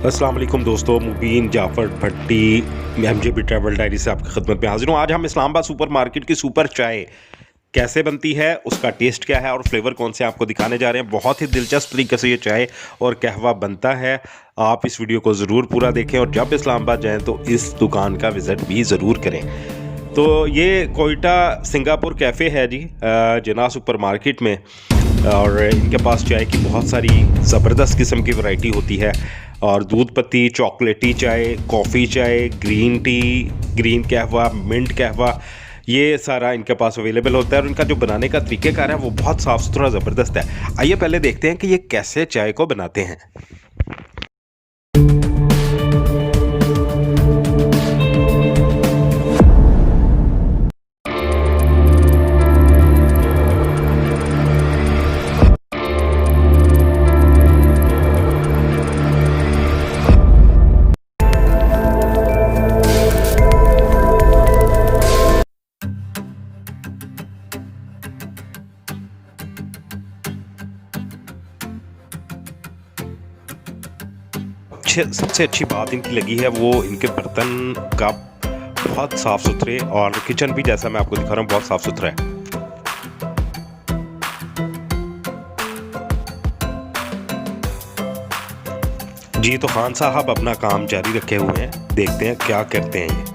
अस्सलाम वालेकुम दोस्तों, मुबीन जाफ़र भट्टी एमजेबी ट्रैवल डायरी से आपकी खिदमत में हाजिर हूँ। आज हम इस्लामाबाद सुपर मार्केट की सुपर चाय कैसे बनती है, उसका टेस्ट क्या है और फ्लेवर कौन से आपको दिखाने जा रहे हैं। बहुत ही दिलचस्प तरीके से ये चाय और कहवा बनता है। आप इस वीडियो को ज़रूर पूरा देखें और जब इस्लामाबाद जाएँ तो इस दुकान का विज़िट भी ज़रूर करें। तो ये कोयटा सिंगापुर कैफ़े है जी, जना सुपर मार्केट में, और इनके पास चाय की बहुत सारी ज़बरदस्त किस्म की वैरायटी होती है। और दूध पत्ती, चोकलेटी चाय, कॉफ़ी चाय, ग्रीन टी, ग्रीन कहवा, मिंट कहवा, ये सारा इनके पास अवेलेबल होता है। और इनका जो बनाने का तरीक़ेकार है वो बहुत साफ़ सुथरा ज़बरदस्त है। आइए पहले देखते हैं कि ये कैसे चाय को बनाते हैं। सबसे अच्छी बात इनकी लगी है वो इनके बर्तन का बहुत साफ़ सुथरे, और किचन भी जैसा मैं आपको दिखा रहा हूँ बहुत साफ़ सुथरा है। जी तो खान साहब अपना काम जारी रखे हुए हैं, देखते हैं क्या करते हैं ये।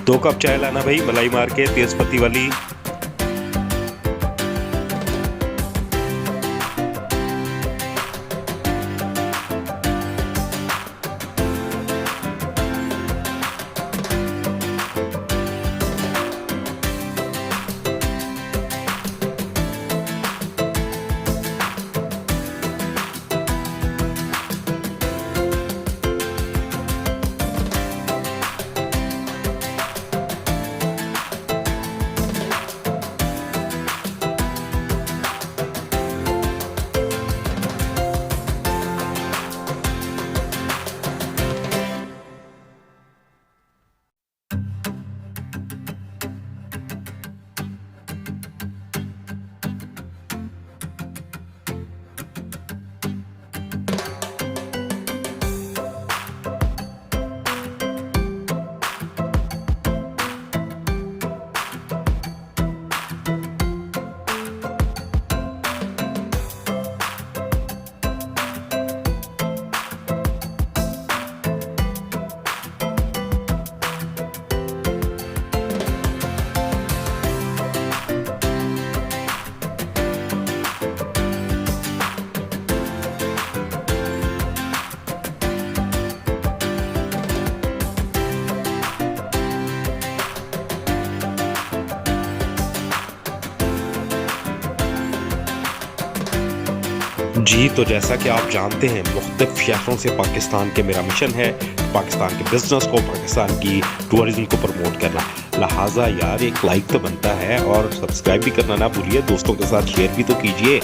2 कप चाय लाना भाई, मलाई मार के, तेज पत्ती वाली। जी तो जैसा कि आप जानते हैं, मुख्तलिफ शहरों से पाकिस्तान के मेरा मिशन है पाकिस्तान के बिज़नेस को, पाकिस्तान की टूरिज़्म को प्रमोट करना। लिहाजा यार एक लाइक तो बनता है और सब्सक्राइब भी करना ना भूलिए, दोस्तों के साथ शेयर भी तो कीजिए,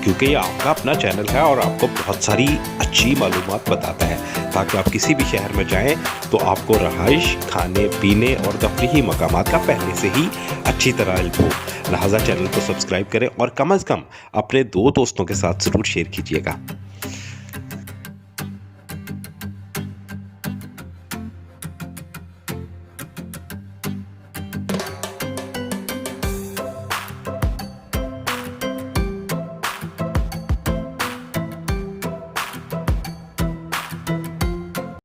क्योंकि ये आपका अपना चैनल है और आपको बहुत सारी अच्छी मालूमात बताता है, ताकि आप किसी भी शहर में जाएं तो आपको रहाइश, खाने पीने और तफरीही मकामात का पहले से ही अच्छी तरह इल्म हो। लिहाजा चैनल को सब्सक्राइब करें और कम अज़ कम अपने 2 दोस्तों के साथ ज़रूर शेयर कीजिएगा।